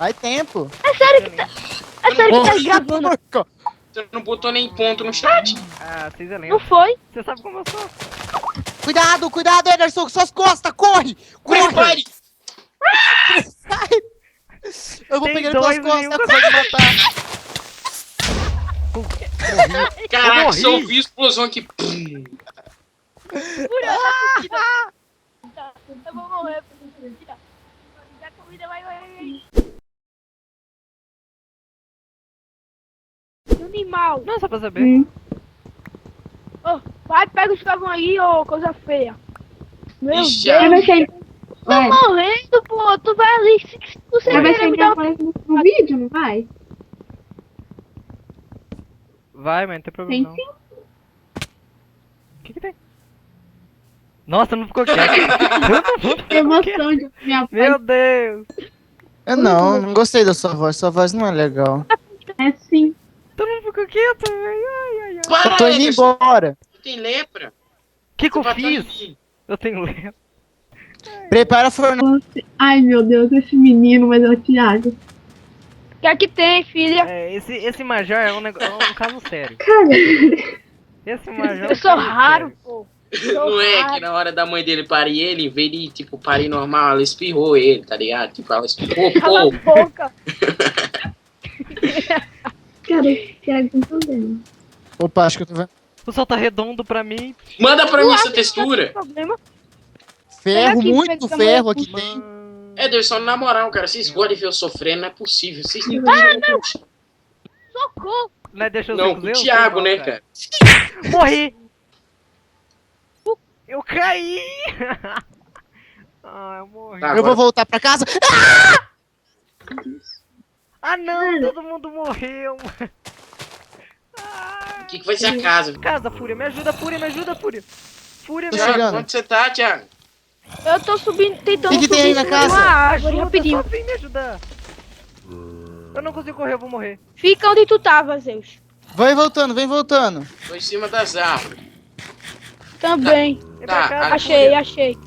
Faz tempo. É sério que tá gravando. Você não botou nem ponto no chat? Ah, vocês é Não lento. foi? Você sabe como eu sou. Cuidado, cuidado, Ederson, com suas costas, corre! Corre! Prepare! Sai! Eu vou Tem pegar ele pelas dois e nenhum costas. consegue matar. Caraca, morri. só ouvi explosão aqui. Fúria, tá, eu vou morrer. A corrida vai. Animal. Não, só pra saber. Ô, vai, pega os carvão aí, ô, coisa feia. Meu Ixi, Deus. Vai ser. Tô Vai. morrendo, pô. Tu vai ali. Se você Vai querer ser me dar depois no vídeo, não vai? Vai, mas não tem problema não. Tem sim. O que tem? Nossa, não ficou quieto. Emoção de minha Meu Deus. Eu não gostei da sua voz não é legal. É sim. Tu não ficou quieto, velho. Ai, ai, ai. Para, Eu tô indo Ederson. embora. Tem lepra? O que eu Você bateu em fiz? mim. Eu tenho letra. Prepara a fornalha. Ai, meu Deus, esse menino, mas é o Thiago. O que é que tem, filha? É, esse Major é um caso sério. Cara, Esse Major é um Eu sou caso raro, sério. pô. Não é que na hora da mãe dele parir ele, em vez de, tipo, parir normal, ela espirrou ele, tá ligado? Tipo, ela espirrou, Cala a pô. boca. cara, o Thiago tem problema. Opa, acho que eu tô vendo. O sol tá redondo pra mim. Manda pra mim Tu essa acha que textura. tem problema? Ferro, aqui, muito pega ferro essa aqui tem. Mano. Ederson, na moral, cara, vocês gostam de ver eu sofrendo, não é possível. Vocês não Socorro. Não, deixa eu Não, ver com o Thiago, né, cara? Morri! Eu caí! Ah, eu morri. Tá. Eu vou Agora- voltar pra casa. Ah não, todo mundo morreu! O que vai ser a casa? Casa, Fúria, me ajuda, Fúria, me ajuda, Fúria! Fúria, Tô me Thiago, chegando. onde você tá, Thiago? Eu tô subindo, tentando O que tem aí subir na em casa? uma árvore ajuda, rapidinho. só vem me ajudar! Eu não consigo correr, eu vou morrer. Fica onde tu tava, Zeus. Vem voltando, vem voltando. Tô em cima das árvores. Também. Vem Tá, pra cá, a- Achei, achei.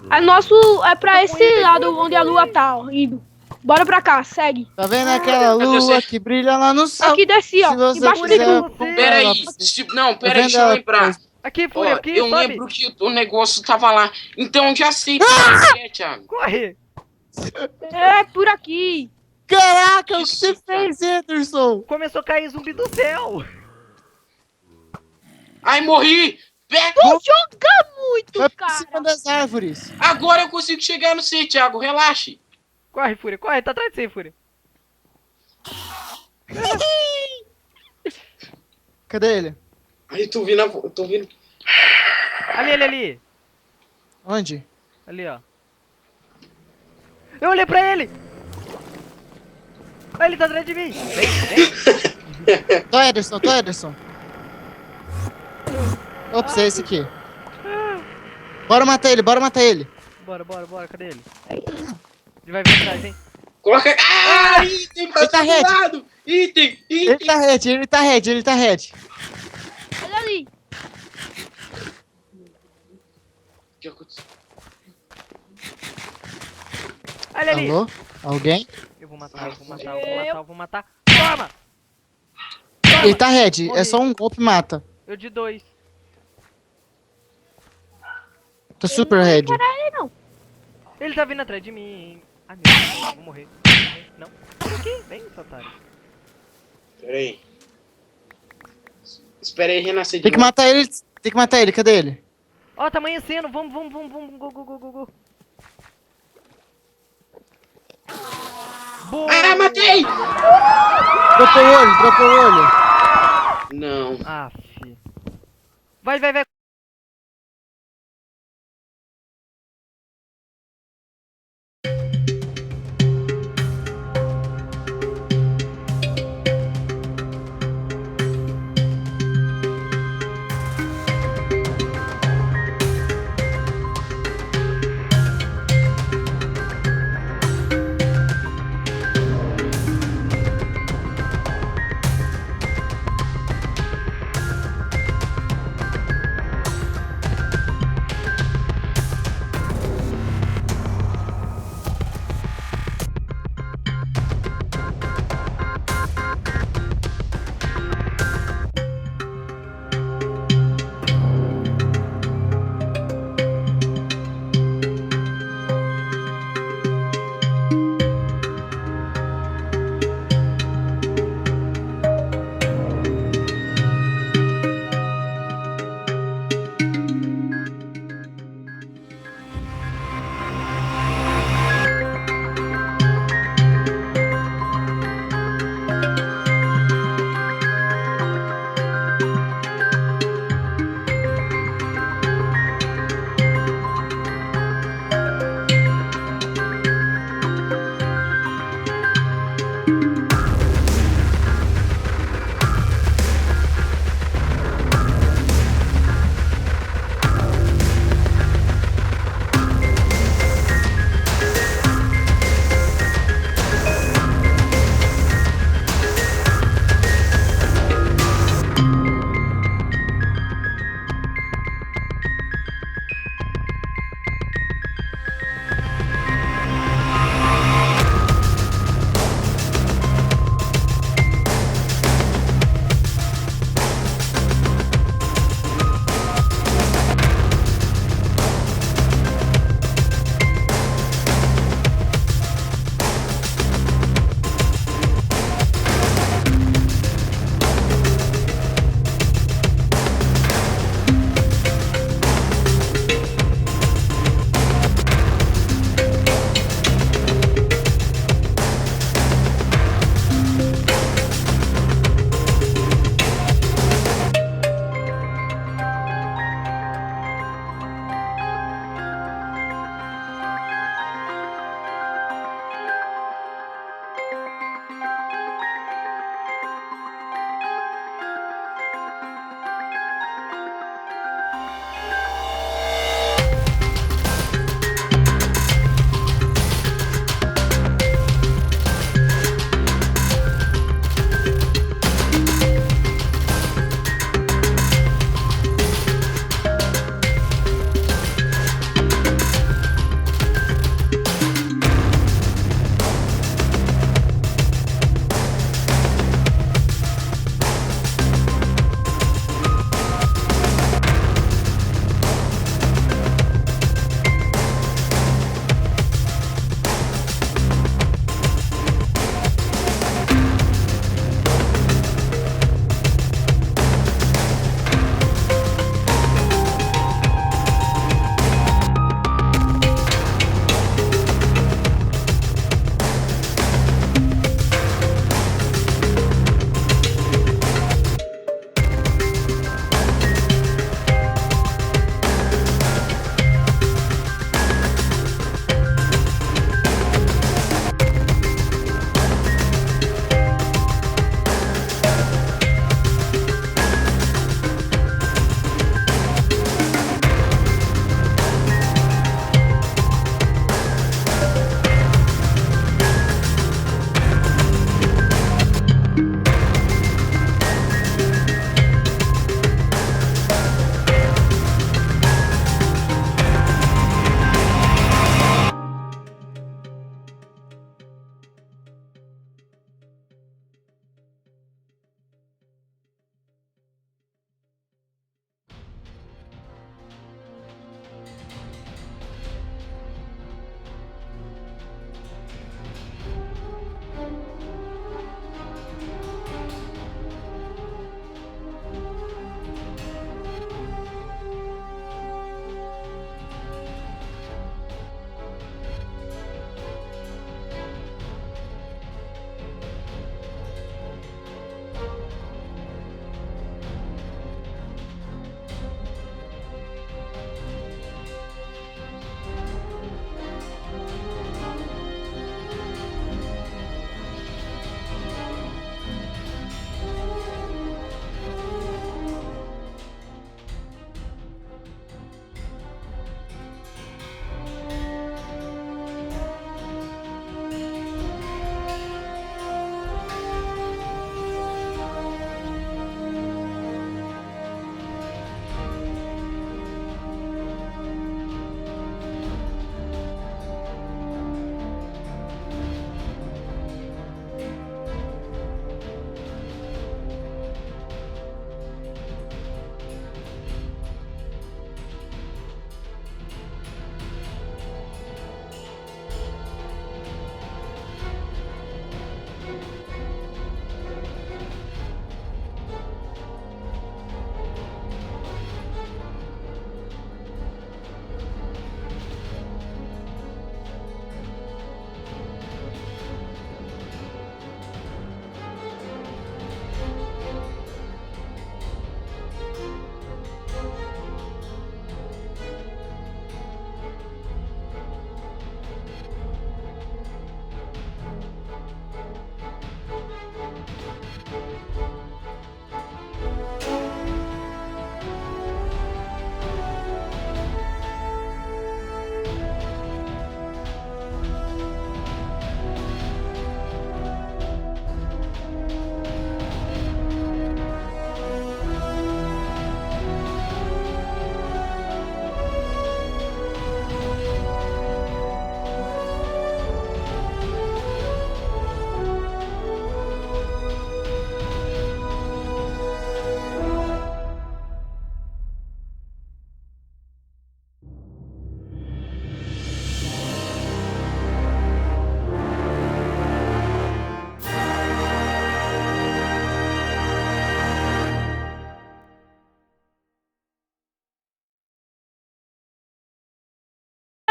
A nosso é pra esse lado onde a lua tá, ó, indo. Bora pra cá, segue. Tá vendo aquela Cadê lua você? que brilha lá no céu? Aqui desci, ó. Se você Embaixo quiser- desse Você- Pera aí, Ela- não, pera aí, vendo deixa eu ela- lembrar. Aqui, Ó, Fúria, aqui, eu sobe! lembro que o negócio tava lá. Então eu já sei pra onde é, Thiago. Corre! É, por aqui. Caraca, o que Isso, você cara. fez, Ederson? Começou a cair zumbi do céu! Ai, morri! Pega! Tu joga muito, Vai por cima cara. das árvores. Agora eu consigo chegar no C, Thiago, relaxe. Corre, Fúria, corre, tá atrás de você, Fúria. Cadê ele? Ai, tô vindo, tô vindo. Ali, ali, ali! Onde? Ali, ó. Eu olhei pra ele! Ah, ele tá atrás de mim! Vem, vem! Tô, Ederson, tô, Ederson. Ops, é esse aqui. Bora matar ele, bora matar ele. Bora, bora, bora, cadê ele? Ele vai vir atrás, hein? Coloca. Ah, item pra Ele tá todo red. lado! Item, Ele item! tá red, ele tá red, ele tá red. Olha ali. O que aconteceu? Olha ali! Alô? Alguém? Eu vou matar, eu vou matar, eu vou matar, eu vou matar. Toma! Ele tá red, Morri. é só um golpe mata. Eu de 2. Tô super red. Caralho, não. Ele tá vindo atrás de mim. Ai, meu Deus, eu vou morrer. Não. Vem aqui, vem, seu otário. Pera aí. Espera aí renascer de Tem que novo. matar ele, tem que matar ele, cadê ele? Ó, tá amanhecendo, vamos, vamos, vamos, vamos, go, go, go, go, go. Boa! Ah, matei! Dropou o olho, dropou o olho. Não. Ah, fi. Vai, vai, vai.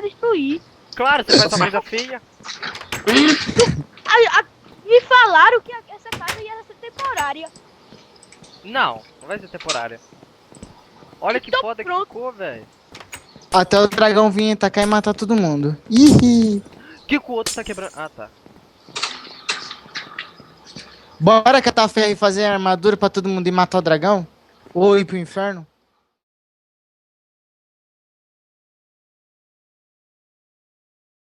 Destruir. Claro, você faz sua coisa feia. Me falaram que essa casa ia ser temporária. Não, não vai ser temporária. Olha que Então foda que pronto. ficou, velho. Até o dragão vir atacar e matar todo mundo. Ih! Que o outro tá quebrando. Ah, tá. Bora catar ferro e fazer armadura pra todo mundo e matar o dragão? Ou ir pro inferno?